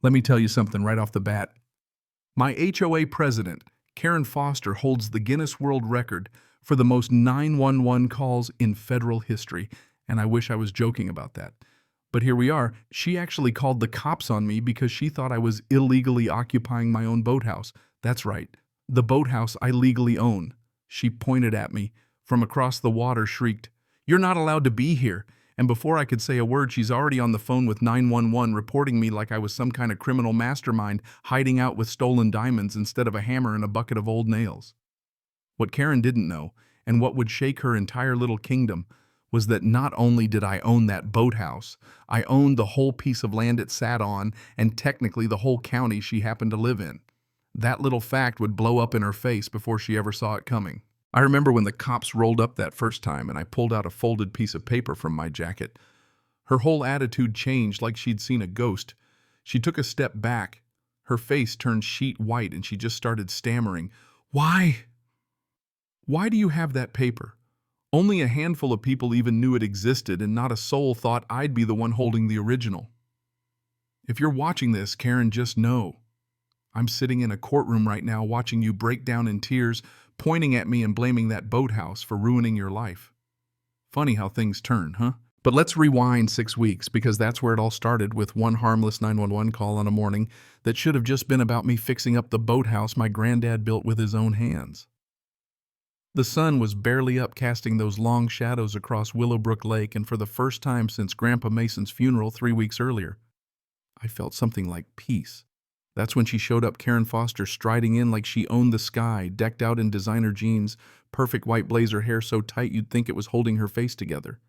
Let me tell you something right off the bat. My HOA president, Karen Foster, holds the Guinness World Record for the most 911 calls in federal history, and I wish I was joking about that. But here we are. She actually called the cops on me because she thought I was illegally occupying my own boathouse. That's right, the boathouse I legally own. She pointed at me from across the water, shrieked, "You're not allowed to be here." And before I could say a word, she's already on the phone with 911 reporting me like I was some kind of criminal mastermind hiding out with stolen diamonds instead of a hammer and a bucket of old nails. What Karen didn't know, and what would shake her entire little kingdom, was that not only did I own that boathouse, I owned the whole piece of land it sat on and technically the whole county she happened to live in. That little fact would blow up in her face before she ever saw it coming. I remember when the cops rolled up that first time and I pulled out a folded piece of paper from my jacket. Her whole attitude changed like she'd seen a ghost. She took a step back. Her face turned sheet white and she just started stammering. "Why? Why do you have that paper? Only a handful of people even knew it existed and not a soul thought I'd be the one holding the original. If you're watching this, Karen, just know I'm sitting in a courtroom right now watching you break down in tears, pointing at me and blaming that boathouse for ruining your life." Funny how things turn, huh? But let's rewind 6 weeks, because that's where it all started, with one harmless 911 call on a morning that should have just been about me fixing up the boathouse my granddad built with his own hands. The sun was barely up, casting those long shadows across Willowbrook Lake, and for the first time since Grandpa Mason's funeral 3 weeks earlier, I felt something like peace. That's when she showed up, Karen Foster, striding in like she owned the sky, decked out in designer jeans, perfect white blazer hair so tight you'd think it was holding her face together.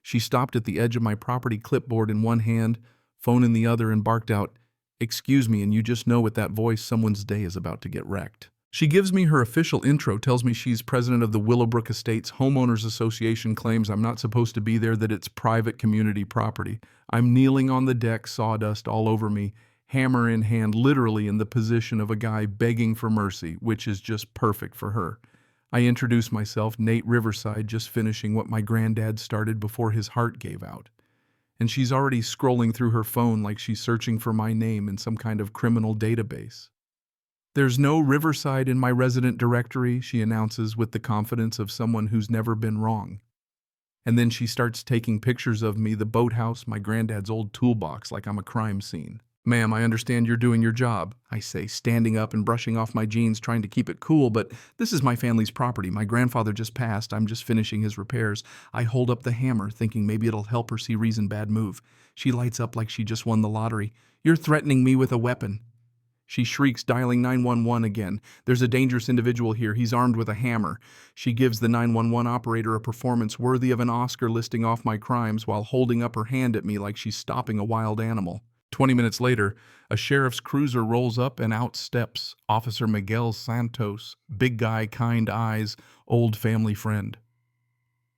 She stopped at the edge of my property, clipboard in one hand, phone in the other, and barked out, "Excuse me," and you just know with that voice someone's day is about to get wrecked. She gives me her official intro, tells me she's president of the Willowbrook Estates Homeowners Association, claims I'm not supposed to be there, that it's private community property. I'm kneeling on the deck, sawdust all over me, hammer in hand, literally in the position of a guy begging for mercy, which is just perfect for her. I introduce myself, Nate Riverside, just finishing what my granddad started before his heart gave out. And she's already scrolling through her phone like she's searching for my name in some kind of criminal database. "There's no Riverside in my resident directory," she announces with the confidence of someone who's never been wrong. And then she starts taking pictures of me, the boathouse, my granddad's old toolbox, like I'm a crime scene. "Ma'am, I understand you're doing your job," I say, standing up and brushing off my jeans, trying to keep it cool, "but this is my family's property. My grandfather just passed. I'm just finishing his repairs." I hold up the hammer, thinking maybe it'll help her see reason bad move. She lights up like she just won the lottery. "You're threatening me with a weapon." She shrieks, dialing 911 again. "There's a dangerous individual here. He's armed with a hammer." She gives the 911 operator a performance worthy of an Oscar, listing off my crimes while holding up her hand at me like she's stopping a wild animal. 20 minutes later, a sheriff's cruiser rolls up and out steps Officer Miguel Santos, big guy, kind eyes, old family friend.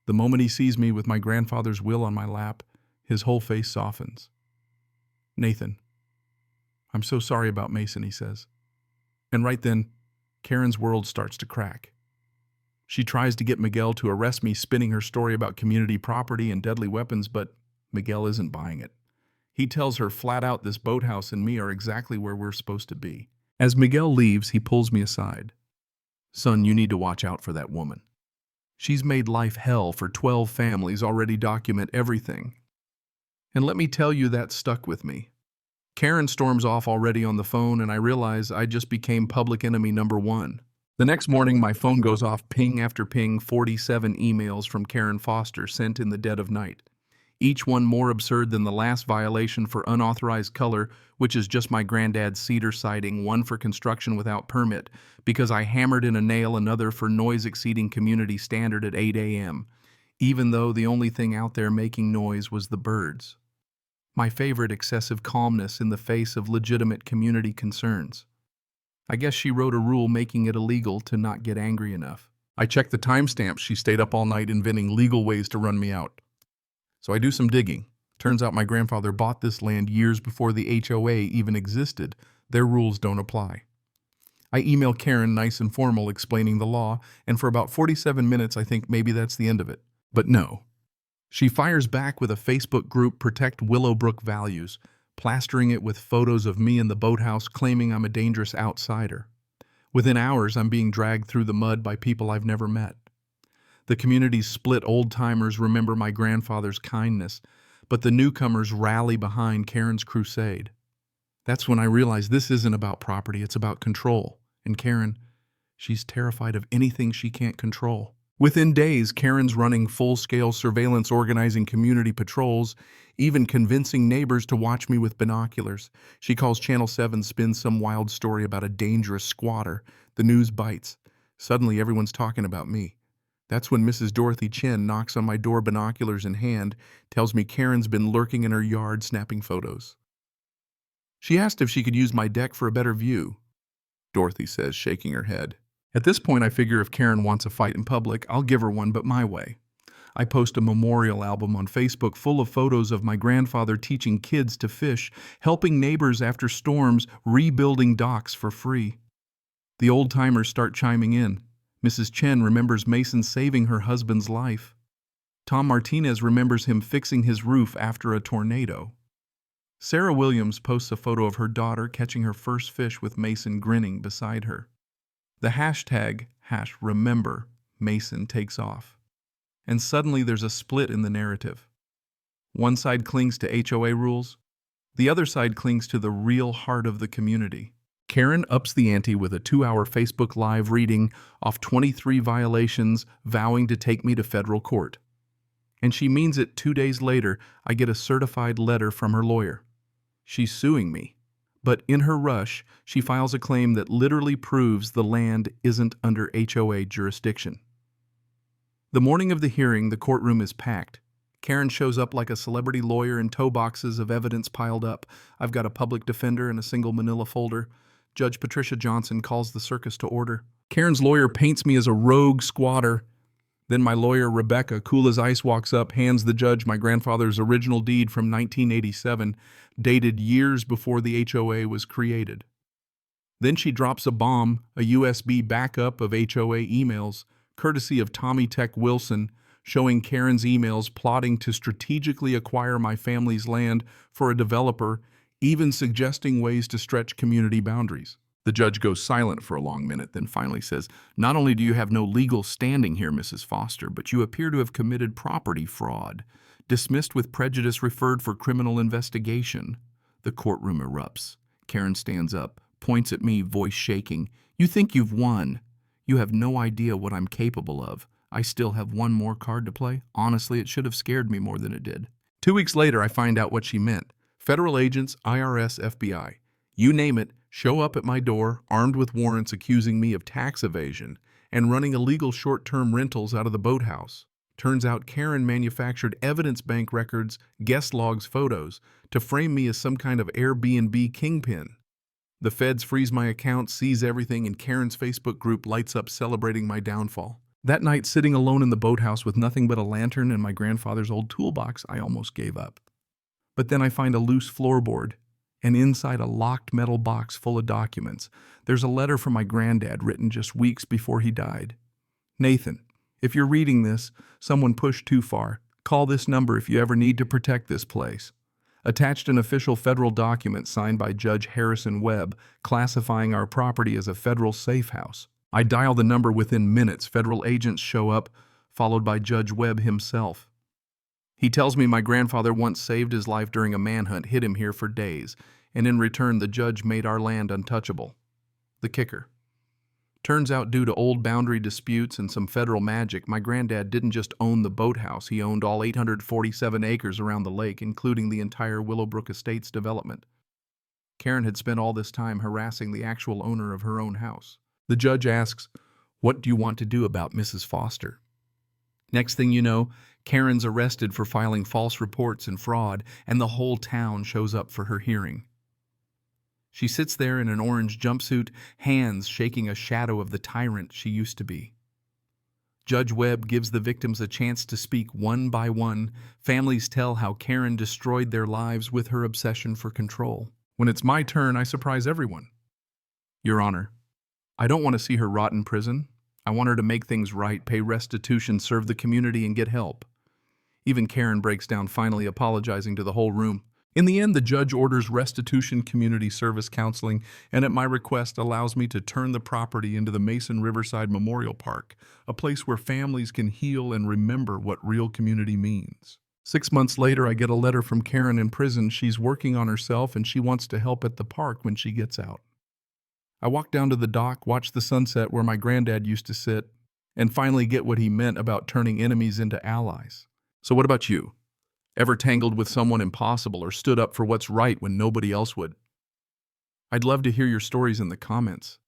The moment he sees me with my grandfather's will on my lap, his whole face softens. "Nathan, I'm so sorry about Mason," he says. And right then, Karen's world starts to crack. She tries to get Miguel to arrest me, spinning her story about community property and deadly weapons, but Miguel isn't buying it. He tells her flat out this boathouse and me are exactly where we're supposed to be. As Miguel leaves, he pulls me aside. "Son, you need to watch out for that woman. She's made life hell for 12 families, already document everything." And let me tell you, that stuck with me. Karen storms off already on the phone, and I realize I just became public enemy number one. The next morning, my phone goes off ping after ping, 47 emails from Karen Foster sent in the dead of night. Each one more absurd than the last violation for unauthorized color, which is just my granddad's cedar siding, one for construction without permit, because I hammered in a nail, another for noise exceeding community standard at 8 a.m., even though the only thing out there making noise was the birds. My favorite, excessive calmness in the face of legitimate community concerns. I guess she wrote a rule making it illegal to not get angry enough. I checked the timestamps. She stayed up all night inventing legal ways to run me out. So I do some digging. Turns out my grandfather bought this land years before the HOA even existed. Their rules don't apply. I email Karen, nice and formal, explaining the law, and for about 47 minutes I think maybe that's the end of it. But no. She fires back with a Facebook group, Protect Willowbrook Values, plastering it with photos of me in the boathouse claiming I'm a dangerous outsider. Within hours, I'm being dragged through the mud by people I've never met. The community's split old-timers remember my grandfather's kindness, but the newcomers rally behind Karen's crusade. That's when I realized this isn't about property, it's about control. And Karen, she's terrified of anything she can't control. Within days, Karen's running full-scale surveillance, organizing community patrols, even convincing neighbors to watch me with binoculars. She calls Channel 7, spins some wild story about a dangerous squatter. The news bites. Suddenly, everyone's talking about me. That's when Mrs. Dorothy Chen knocks on my door, binoculars in hand, tells me Karen's been lurking in her yard snapping photos. She asked if she could use my deck for a better view, Dorothy says, shaking her head. At this point, I figure if Karen wants a fight in public, I'll give her one, but my way. I post a memorial album on Facebook full of photos of my grandfather teaching kids to fish, helping neighbors after storms, rebuilding docks for free. The old-timers start chiming in. Mrs. Chen remembers Mason saving her husband's life. Tom Martinez remembers him fixing his roof after a tornado. Sarah Williams posts a photo of her daughter catching her first fish with Mason grinning beside her. The hashtag #RememberMason takes off. And suddenly there's a split in the narrative. One side clings to HOA rules, the other side clings to the real heart of the community. Karen ups the ante with a 2-hour Facebook Live reading off 23 violations, vowing to take me to federal court. And she means it. 2 days later, I get a certified letter from her lawyer. She's suing me. But in her rush, she files a claim that literally proves the land isn't under HOA jurisdiction. The morning of the hearing, the courtroom is packed. Karen shows up like a celebrity lawyer in tow boxes of evidence piled up. I've got a public defender in a single manila folder. Judge Patricia Johnson calls the circus to order. Karen's lawyer paints me as a rogue squatter. Then my lawyer, Rebecca, cool as ice, walks up, hands the judge my grandfather's original deed from 1987, dated years before the HOA was created. Then she drops a bomb, a USB backup of HOA emails, courtesy of Tommy Tech Wilson, showing Karen's emails plotting to strategically acquire my family's land for a developer, even suggesting ways to stretch community boundaries. The judge goes silent for a long minute, then finally says, "Not only do you have no legal standing here, Mrs. Foster, but you appear to have committed property fraud. Dismissed with prejudice, referred for criminal investigation." The courtroom erupts. Karen stands up, points at me, voice shaking. "You think you've won. You have no idea what I'm capable of. I still have one more card to play. Honestly, it should have scared me more than it did." 2 weeks later, I find out what she meant. Federal agents, IRS, FBI. You name it, show up at my door, armed with warrants accusing me of tax evasion and running illegal short-term rentals out of the boathouse. Turns out Karen manufactured evidence bank records, guest logs, photos, to frame me as some kind of Airbnb kingpin. The feds freeze my account, seize everything, and Karen's Facebook group lights up celebrating my downfall. That night, sitting alone in the boathouse with nothing but a lantern and my grandfather's old toolbox, I almost gave up. But then I find a loose floorboard, and inside a locked metal box full of documents, there's a letter from my granddad written just weeks before he died. "Nathan, if you're reading this, someone pushed too far. Call this number if you ever need to protect this place." Attached an official federal document signed by Judge Harrison Webb, classifying our property as a federal safe house. I dial the number. Within minutes, federal agents show up, followed by Judge Webb himself. He tells me my grandfather once saved his life during a manhunt, hid him here for days, and in return the judge made our land untouchable. The kicker. Turns out, due to old boundary disputes and some federal magic, my granddad didn't just own the boathouse, he owned all 847 acres around the lake, including the entire Willowbrook Estates development. Karen had spent all this time harassing the actual owner of her own house. The judge asks, "What do you want to do about Mrs. Foster?" Next thing you know, Karen's arrested for filing false reports and fraud, and the whole town shows up for her hearing. She sits there in an orange jumpsuit, hands shaking a shadow of the tyrant she used to be. Judge Webb gives the victims a chance to speak one by one. Families tell how Karen destroyed their lives with her obsession for control. When it's my turn, I surprise everyone. "Your Honor, I don't want to see her rot in prison. I want her to make things right, pay restitution, serve the community, and get help." Even Karen breaks down, finally apologizing to the whole room. In the end, the judge orders restitution community service counseling and at my request allows me to turn the property into the Mason Riverside Memorial Park, a place where families can heal and remember what real community means. 6 months later, I get a letter from Karen in prison. She's working on herself and she wants to help at the park when she gets out. I walk down to the dock, watch the sunset where my granddad used to sit, and finally get what he meant about turning enemies into allies. So what about you? Ever tangled with someone impossible or stood up for what's right when nobody else would? I'd love to hear your stories in the comments.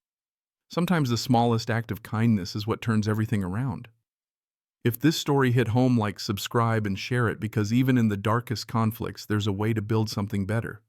Sometimes the smallest act of kindness is what turns everything around. If this story hit home, like, subscribe and share it, because even in the darkest conflicts, there's a way to build something better.